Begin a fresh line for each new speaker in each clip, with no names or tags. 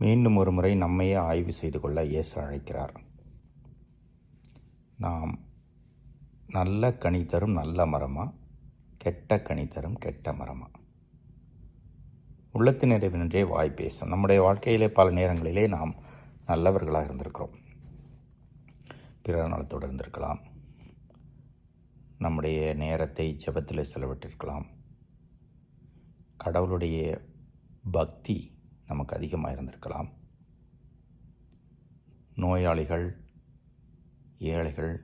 மீண்டும் ஒரு முறை நம்மையே ஆய்வு செய்து கொள்ள இயேசு அழைக்கிறார். நாம் நல்ல கனி தரும் நல்ல மரமா, கெட்ட கனி தரும் கெட்ட மரமா? உள்ளத்தின் நிறைவினின்றே வாய் பேசும். நம்முடைய வாழ்க்கையிலே பல நேரங்களிலே நாம் நல்லவர்களாக இருந்திருக்கிறோம். பிறர் நலத்தோடு இருந்திருக்கலாம், நம்முடைய நேரத்தை ஜெபத்தில் செலவிட்டிருக்கலாம், கடவுளுடைய பக்தி நமக்கு அதிகமாக இருந்திருக்கலாம், நோயாளிகள், ஏழைகள்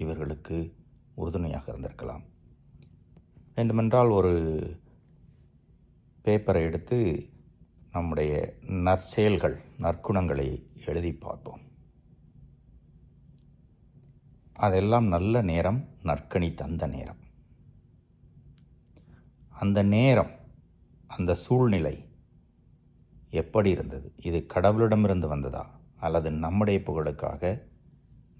இவர்களுக்கு உறுதுணையாக இருந்திருக்கலாம். வேண்டுமென்றால் ஒரு பேப்பரை எடுத்து நம்முடைய நற்செயல்கள், நற்குணங்களை எழுதி பார்ப்போம். அதெல்லாம் நல்ல நேரம், நற்கனி தந்த நேரம். அந்த நேரம், அந்த சூழ்நிலை எப்படி இருந்தது? இது கடவுளிடமிருந்து வந்ததா, அல்லது நம்முடைய புகழுக்காக,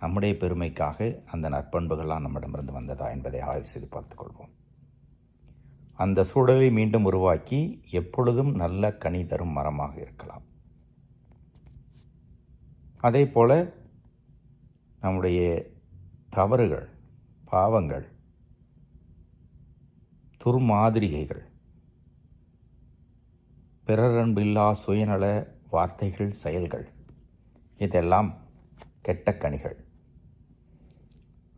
நம்முடைய பெருமைக்காக அந்த நற்பண்புகள்லாம் நம்மிடமிருந்து வந்ததா என்பதை ஆய்வு செய்து பார்த்துக்கொள்வோம். அந்த சூழலை மீண்டும் உருவாக்கி எப்பொழுதும் நல்ல கனி தரும் மரமாக இருக்கலாம். அதே போல நம்முடைய தவறுகள், பாவங்கள், துர்மாதிரிகைகள், பிறரன்பில்லா சுயநல வார்த்தைகள், செயல்கள், இதெல்லாம் கெட்ட கனிகள்.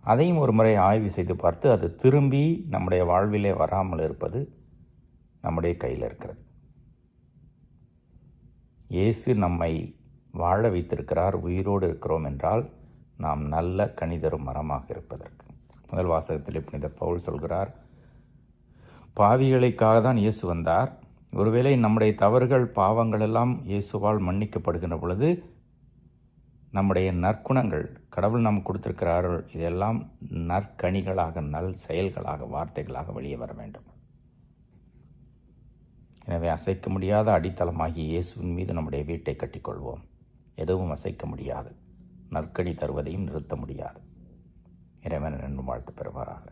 அதையும் ஒரு முறை ஆய்வு செய்து பார்த்து அது திரும்பி நம்முடைய வாழ்விலே வராமல் இருப்பது நம்முடைய கையில் இருக்கிறது. இயேசு நம்மை வாழ வைத்திருக்கிறார், உயிரோடு இருக்கிறோம் என்றால் நாம் நல்ல கனி தரும் மரமாக இருப்பதற்கு. முதல் வாசகத்தில் புனிதர் பவுல் சொல்கிறார், பாவிகளுக்காக தான் இயேசு வந்தார். ஒருவேளை நம்முடைய தவறுகள், பாவங்கள் எல்லாம் இயேசுவால் மன்னிக்கப்படுகின்ற பொழுது நம்முடைய நற்குணங்கள், கடவுள் நாம் கொடுத்திருக்கிறார்கள், இதெல்லாம் நற்கனிகளாக, நல் செயல்களாக, வார்த்தைகளாக வெளியே வர வேண்டும். எனவே அசைக்க முடியாத அடித்தளமாகி இயேசுவின் மீது நம்முடைய வீட்டை கட்டிக்கொள்வோம். எதுவும் அசைக்க முடியாது, நற்கனி தருவதையும் நிறுத்த முடியாது. இறைவன் என்றும் வாழ்த்து பெறுவாராக.